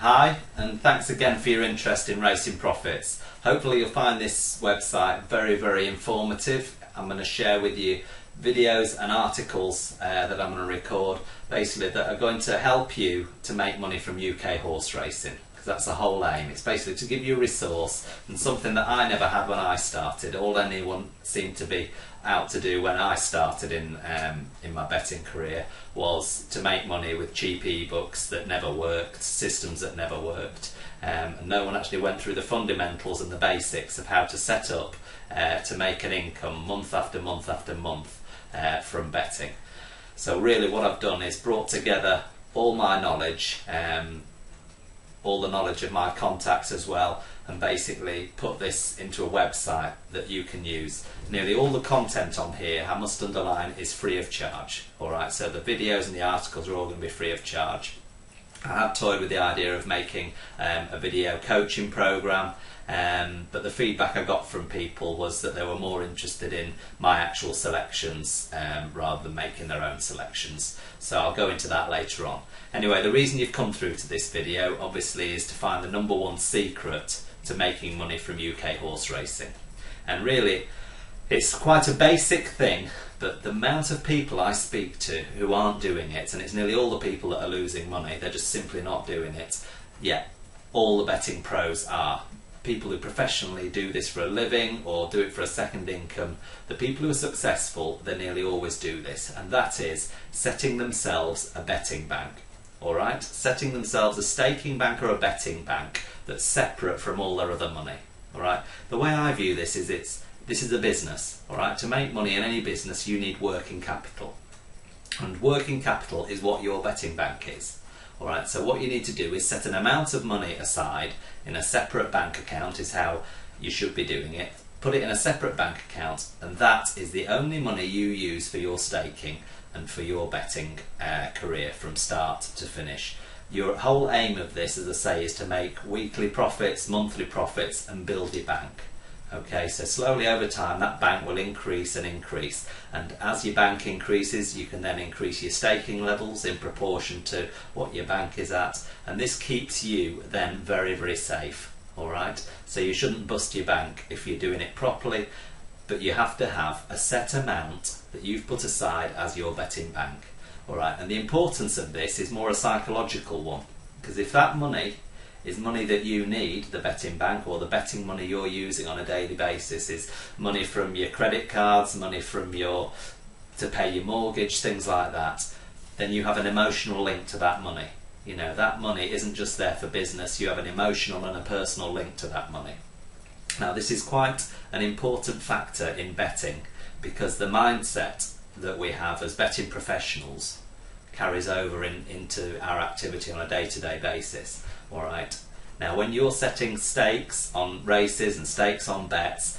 Hi, and thanks again for your interest in Racing Profits. Hopefully you'll find this website very informative. I'm going to share with you videos and articles that I'm going to record, basically that are going to help you to make money from UK horse racing, because that's the whole aim. It's basically to give you a resource, and something that I never had when I started. All anyone seemed to be out to do when I started in my betting career was to make money with cheap ebooks that never worked, systems that never worked, and no one actually went through the fundamentals and the basics of how to set up to make an income month after month after month from betting. So really what I've done is brought together all my knowledge, all the knowledge of my contacts as well, and basically put this into a website that you can use. Nearly all the content on here, I must underline, is free of charge. Alright, so the videos and the articles are all going to be free of charge. I had toyed with the idea of making a video coaching program, but the feedback I got from people was that they were more interested in my actual selections rather than making their own selections. So I'll go into that later on. Anyway, the reason you've come through to this video obviously is to find the #1 secret to making money from UK horse racing. And really, it's quite a basic thing, but the amount of people I speak to who aren't doing it, and it's nearly all the people that are losing money, they're just simply not doing it, yet all the betting pros are. People who professionally do this for a living or do it for a second income, the people who are successful, they nearly always do this, and that is setting themselves a betting bank. Alright, setting themselves a staking bank or a betting bank that's separate from all their other money. Alright, the way I view this is this is a business. Alright, to make money in any business you need working capital, and working capital is what your betting bank is. Alright, so what you need to do is set an amount of money aside in a separate bank account, is how you should be doing it. Put it in a separate bank account, and that is the only money you use for your staking and for your betting career from start to finish. Your whole aim of this, as I say, is to make weekly profits, monthly profits, and build your bank. Okay, so slowly over time that bank will increase and increase, and as your bank increases you can then increase your staking levels in proportion to what your bank is at, and this keeps you then very safe. Alright, so you shouldn't bust your bank if you're doing it properly, but you have to have a set amount that you've put aside as your betting bank. Alright, and the importance of this is more a psychological one, because if that money is money that you need, the betting bank, or the betting money you're using on a daily basis is money from your credit cards, money from to pay your mortgage, things like that, then you have an emotional link to that money. You know, that money isn't just there for business, you have an emotional and a personal link to that money. Now this is quite an important factor in betting, because the mindset that we have as betting professionals carries over into our activity on a day-to-day basis. Alright, now when you're setting stakes on races and stakes on bets,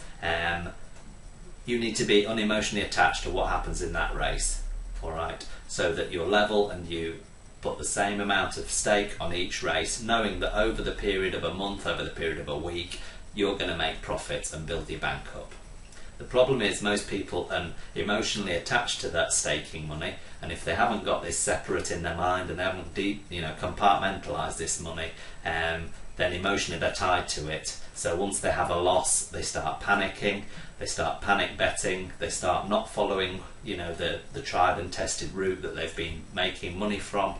you need to be unemotionally attached to what happens in that race. Alright, so that you're level and you put the same amount of stake on each race, knowing that over the period of a month, over the period of a week, you're going to make profits and build your bank up. The problem is most people are emotionally attached to that staking money, and if they haven't got this separate in their mind and they haven't compartmentalised this money, then emotionally they're tied to it. So once they have a loss, they start panicking, they start panic betting, they start not following the tried and tested route that they've been making money from.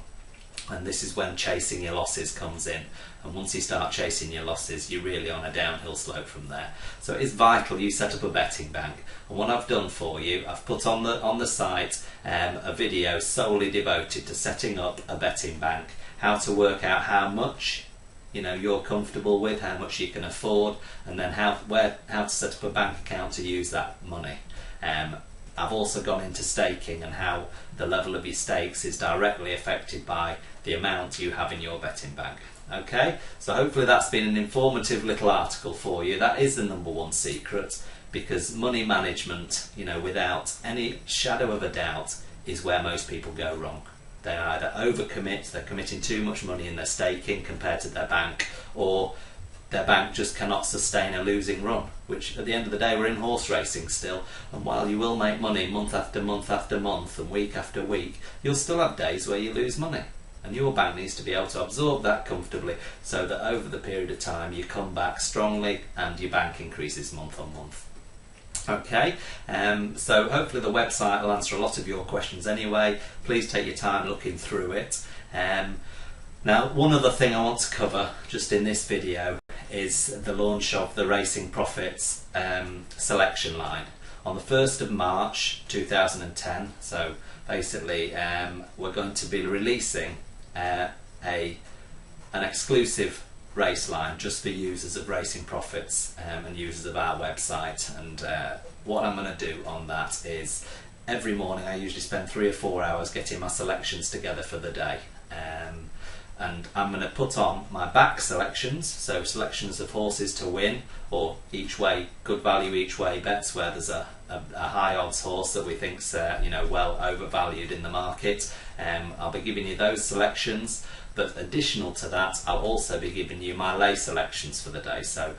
And this is when chasing your losses comes in, and once you start chasing your losses you're really on a downhill slope from there. So it is vital you set up a betting bank, and what I've done for you, I've put on the site a video solely devoted to setting up a betting bank, how to work out how much you're comfortable with, how much you can afford, and then how to set up a bank account to use that money. I've also gone into staking and how the level of your stakes is directly affected by the amount you have in your betting bank. Okay, so hopefully that's been an informative little article for you. That is the #1 secret, because money management, without any shadow of a doubt, is where most people go wrong. They either overcommit, they're committing too much money in their staking compared to their bank, or their bank just cannot sustain a losing run, which at the end of the day we're in horse racing still, and while you will make money month after month after month and week after week, you'll still have days where you lose money. and your bank needs to be able to absorb that comfortably so that over the period of time you come back strongly and your bank increases month on month. Okay, so hopefully the website will answer a lot of your questions anyway. Please take your time looking through it. Now, one other thing I want to cover just in this video is the launch of the Racing Profits selection line on the 1st of March 2010. So basically we're going to be releasing an exclusive race line just for users of Racing Profits and users of our website. And what I'm going to do on that is every morning I usually spend 3 or 4 hours getting my selections together for the day. And I'm going to put on my back selections, so selections of horses to win, or each way, good value each way bets where there's a high odds horse that we think's well overvalued in the market. I'll be giving you those selections, but additional to that I'll also be giving you my lay selections for the day, so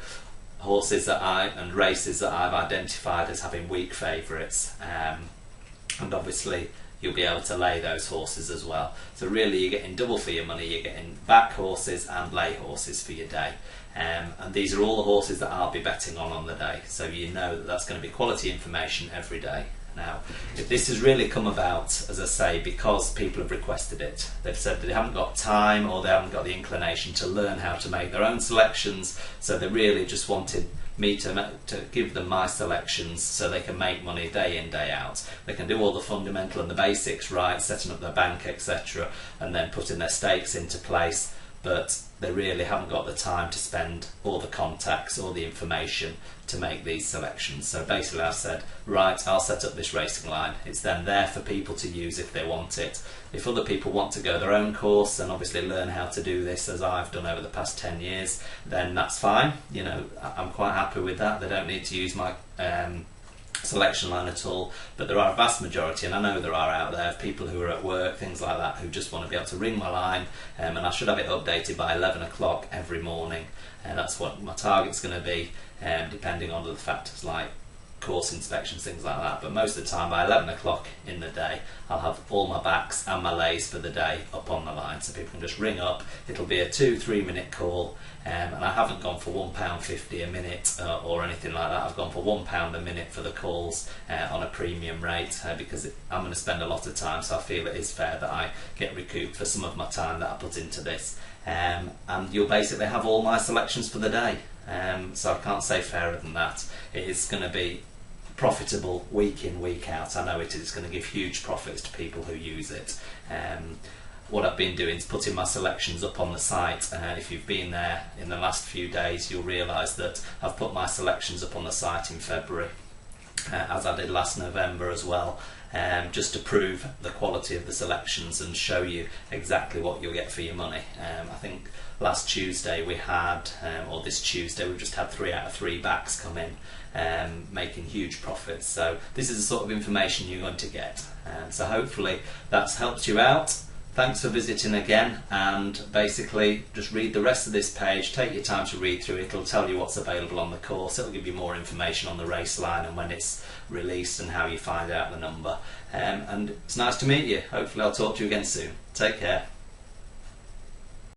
horses and races that I've identified as having weak favourites, and obviously you'll be able to lay those horses as well. So really you're getting double for your money. You're getting back horses and lay horses for your day. And these are all the horses that I'll be betting on the day. So you know that that's going to be quality information every day. Now, if this has really come about, as I say, because people have requested it. They've said that they haven't got time or they haven't got the inclination to learn how to make their own selections. So they really just wanted me to give them my selections so they can make money day in, day out. They can do all the fundamental and the basics right, setting up their bank, etc., and then putting their stakes into place, but they really haven't got the time to spend all the contacts or the information to make these selections. So basically I said, right, I'll set up this racing line. It's then there for people to use if they want it. If other people want to go their own course and obviously learn how to do this as I've done over the past 10 years, then that's fine. You know, I'm quite happy with that. They don't need to use my selection line at all, but there are a vast majority, and I know there are out there, of people who are at work, things like that, who just want to be able to ring my line, and I should have it updated by 11 o'clock every morning, and that's what my target's going to be, depending on the factors like course inspections, things like that. But most of the time by 11 o'clock in the day I'll have all my backs and my lays for the day up on the line, so people can just ring up. It'll be a 2-3 minute call, and I haven't gone for £1.50 a minute or anything like that. I've gone for £1 a minute for the calls on a premium rate because I'm going to spend a lot of time, so I feel it is fair that I get recouped for some of my time that I put into this. And you'll basically have all my selections for the day, so I can't say fairer than that. It is going to be profitable week in, week out. I know it is going to give huge profits to people who use it. What I've been doing is putting my selections up on the site. If you've been there in the last few days, you'll realise that I've put my selections up on the site in February, as I did last November as well, just to prove the quality of the selections and show you exactly what you'll get for your money. I think last Tuesday we had, or this Tuesday, we've just had 3 out of 3 backs come in, making huge profits. So this is the sort of information you're going to get. So hopefully that's helped you out. Thanks for visiting again, and basically just read the rest of this page, take your time to read through it. It'll tell you what's available on the course, it'll give you more information on the race line and when it's released and how you find out the number. And it's nice to meet you. Hopefully I'll talk to you again soon. Take care.